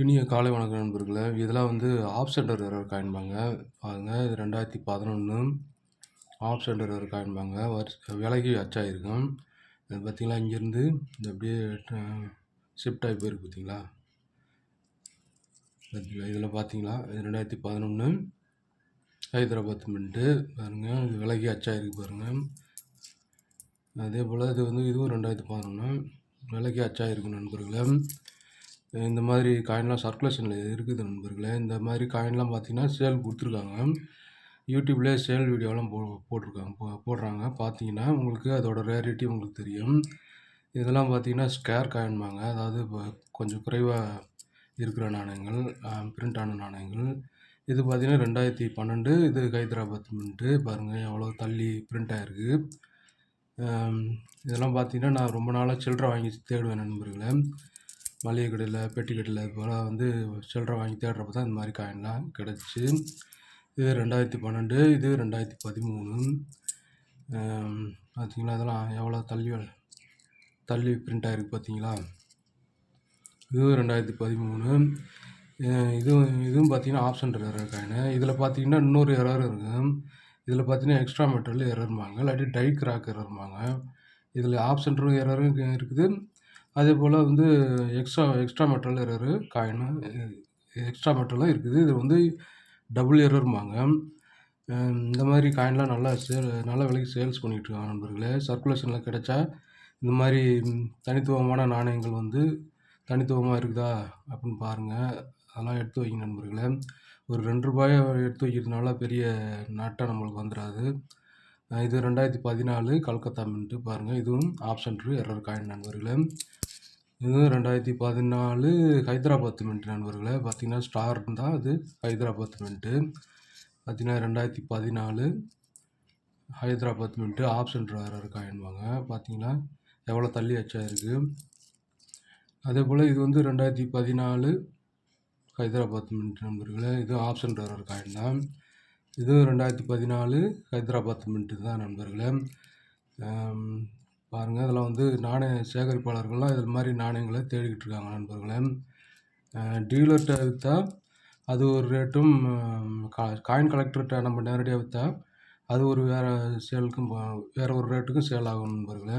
இனிய காலை வணக்கம் நண்பர்களே! இதெல்லாம் வந்து ஆஃப் சென்டர் எரர் காயின்பாங்க. பாருங்க இது 2011 ஆஃப் சென்டர் எரர் காயின்பாங்க. விலகி அச்சாயிருக்கும். இது பார்த்தீங்களா, இங்கேருந்து இது அப்படியே ஷிஃப்ட் ஆகி போயிருக்கு பார்த்தீங்களா? பார்த்தீங்களா, இதில் பார்த்தீங்களா, இது 2011 ஹைதராபாத் மின்ட்டு பாருங்க. இது விலகி அச்சாயிருக்கு பாருங்க. அதேபோல் இது வந்து இதுவும் 2011 விலகி அச்சாயிருக்கு நண்பர்களே. இந்த மாதிரி காயின்லாம் சர்க்குலேஷனில் இருக்குது நண்பர்களே. இந்த மாதிரி காயின்லாம் பார்த்தீங்கன்னா சேல் கொடுத்துருக்காங்க. யூடியூப்லேயே சேல் வீடியோலாம் போட்டிருக்காங்க, போடுறாங்க. பார்த்தீங்கன்னா உங்களுக்கு அதோட ரேரிட்டி உங்களுக்கு தெரியும். இதெல்லாம் பார்த்தீங்கன்னா ஸ்கேர் காயின்பாங்க. அதாவது இப்போ கொஞ்சம் குறைவாக இருக்கிற நாணயங்கள், பிரிண்ட் ஆன நாணயங்கள். இது பார்த்தீங்கன்னா 2012 இது ஹைதராபாத் மின்ட்டு. பாருங்கள் எவ்வளோ தள்ளி பிரிண்ட் ஆகிருக்கு. இதெல்லாம் பார்த்தீங்கன்னா நான் ரொம்ப நாளாக சில்லறை வாங்கி தேடுவேன் நண்பர்களே. மளிகை கடையில், பெட்டி கடையில் இது போல் வந்து சில்லறை வாங்கி தேடுறப்ப தான் இந்த மாதிரி காயின்லாம் கிடச்சிச்சு. இது 2012 இது 2013. பார்த்தீங்களா, அதெல்லாம் எவ்வளோ தள்ளி பிரிண்ட் ஆகிருக்கு பார்த்தீங்களா. இதுவும் 2013. இதுவும் பார்த்தீங்கன்னா ஆப்ஷன் எரர் காயின். இதில் பார்த்தீங்கன்னா இன்னொரு எரர் இருக்குது. இதில் பார்த்தீங்கன்னா எக்ஸ்ட்ரா மெட்டல் எரர்பாங்க, இல்லாட்டி டை கிராக் எரர்பாங்க. இதில் ஆப்ஷன் எரரும் இருக்குது. அதேபோல் வந்து extra metal error coin extra மெட்டலும் இருக்குது. இது வந்து டபுள் எரர்பாங்க. இந்த மாதிரி காயின்லாம் நல்ல விலைக்கு சேல்ஸ் பண்ணிகிட்ருக்காங்க நண்பர்களே. சர்க்குலேஷனில் கிடைச்சா இந்த மாதிரி தனித்துவமான நாணயங்கள் வந்து தனித்துவமாக இருக்குதா அப்படின்னு பாருங்கள். அதெல்லாம் எடுத்து வைங்க நண்பர்களே. ஒரு ரூ. 2 எடுத்து வைக்கிறதுனால பெரிய நட்டம் நம்மளுக்கு வந்துடாது. இது 2014 கல்கத்தா மின்ட்டு பாருங்கள். இதுவும் ஆப்ஷன் எரர் காயின் நண்பர்களே. இதுவும் 2014 ஹைதராபாத் மின்ட் நண்பர்களே. பார்த்தீங்கன்னா ஸ்டார் இருந்தால் அது ஹைதராபாத் மின்ட்டு. பார்த்தீங்கன்னா 2014 ஹைதராபாத் மின்ட்டு ஆப்ஷன் எரர் காயின்பாங்க. பார்த்தீங்கன்னா எவ்வளோ தள்ளி அச்சாயிருக்கு. அதேபோல் இது வந்து 2014 ஹைதராபாத் மின்ட் நண்பர்களே. இது ஆப்ஷன் எரர் காயின் தான். இதுவும் 2014 ஹைதராபாத் மின்ட்டு தான் நண்பர்களே. பாருங்கள், இதெல்லாம் வந்து நாணய சேகரிப்பாளர்கள்லாம் இது மாதிரி நாணயங்களை தேடிக்கிட்டு இருக்காங்க நண்பர்களே. டீலர்கிட்ட விற்றா அது ஒரு ரேட்டும், காயின் கலெக்டர்கிட்ட நம்ம நேரடியாக விற்றா அது ஒரு வேறு ஒரு ரேட்டுக்கும் சேல் ஆகும் நண்பர்களே.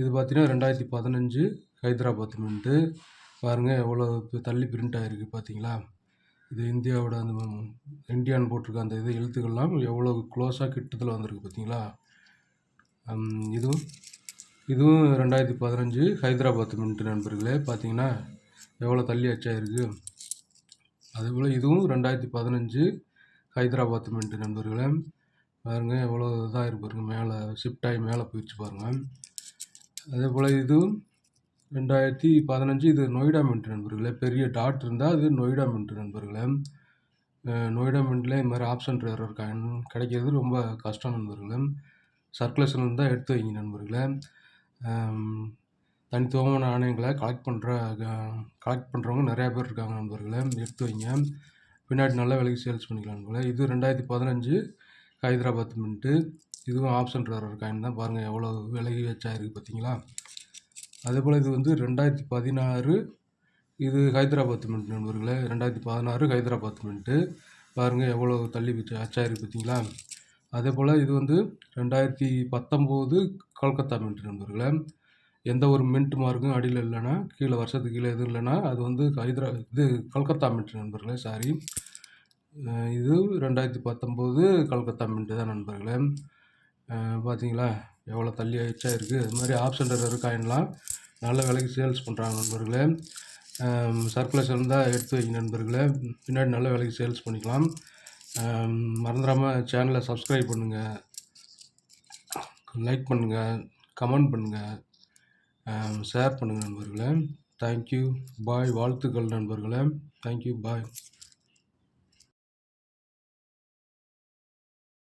இது பார்த்தீங்கன்னா 2015 ஹைதராபாத் மின்ட்டு. பாருங்கள் எவ்வளோ தள்ளி பிரிண்ட் ஆகிருக்கு பார்த்தீங்களா. இது இந்தியாவோட அந்த இந்தியான்னு போட்டிருக்க அந்த இது எழுத்துக்கள்லாம் எவ்வளோ க்ளோஸாக கிட்டத்தில் வந்திருக்கு பார்த்தீங்களா. இதுவும் 2015 ஹைதராபாத் மின்ட் நண்பர்களே. பார்த்தீங்கன்னா எவ்வளோ தள்ளி அச்சாயிருக்கு. அதேபோல் இதுவும் 2015 ஹைதராபாத் மின்ட் நண்பர்களே. பாருங்கள் எவ்வளோ இதாக இருக்கு பாருங்கள், மேலே ஷிஃப்ட் ஆகி மேலே போயிடுச்சு பாருங்கள். அதேபோல் இதுவும் 2015 இது நொய்டா மின்ட் நண்பர்களே. பெரிய டாட் இருந்தால் அது நொய்டா மின்ட் நண்பர்களே. நொய்டா மின்ட்டில் இந்த மாதிரி ஆப்ஷன் எரர் காயின் கிடைக்கிறது ரொம்ப கஷ்டம் நண்பர்களே. சர்க்குலேஷன் இருந்தால் எடுத்து வைங்க நண்பர்களே. தனித்துவமான நாணயங்களை கலெக்ட் பண்ணுறவங்க நிறையா பேர் இருக்காங்க நண்பர்களே. எடுத்து வைங்க, பின்னாடி நல்ல விலைக்கு சேல்ஸ் பண்ணிக்கலாம் நண்பர்களே. இது 2015 ஹைதராபாத் மின்ட்டு. இதுவும் ஆப்ஷன் எரர் காயின் தான். பாருங்கள் எவ்வளோ விலைக்கு வச்சாயிருக்கு பார்த்தீங்களா. அதேபோல் இது வந்து 2016 இது ஹைதராபாத் மின்ட் நண்பர்களே. 2016 ஹைதராபாத் மின்ட்டு. பாருங்கள் எவ்வளோ தள்ளி அச்சாயிருக்கு பார்த்தீங்களா. அதேபோல் இது வந்து 2019 கல்கத்தா மின்ட் நண்பர்களே. எந்த ஒரு மின்ட் மார்க்கும் அடியில் இல்லைன்னா, கீழே வருஷத்துக்கு கீழே எதுவும் இல்லைன்னா அது வந்து இது கல்கத்தா மின்ட் நண்பர்களே. சாரி, இது 2019 கல்கத்தா மின்ட்டு தான் நண்பர்களே. பார்த்தீங்களா எவ்வளோ தள்ளி அச்சாயிருக்கு. அது மாதிரி ஆப்ஷன் எரர் காயின்லாம் நல்ல விலைக்கு சேல்ஸ் பண்ணுறாங்க நண்பர்களே. சர்க்குலேஷன் தான் எடுத்து வைங்க நண்பர்களே, பின்னாடி நல்ல விலைக்கு சேல்ஸ் பண்ணிக்கலாம். மறந்துடாமல் சேனலை சப்ஸ்கிரைப் பண்ணுங்கள், லைக் பண்ணுங்கள், கமெண்ட் பண்ணுங்கள், ஷேர் பண்ணுங்கள் நண்பர்களே. தேங்க்யூ, பாய். வாழ்த்துக்கள் நண்பர்களே. தேங்க்யூ, பாய்.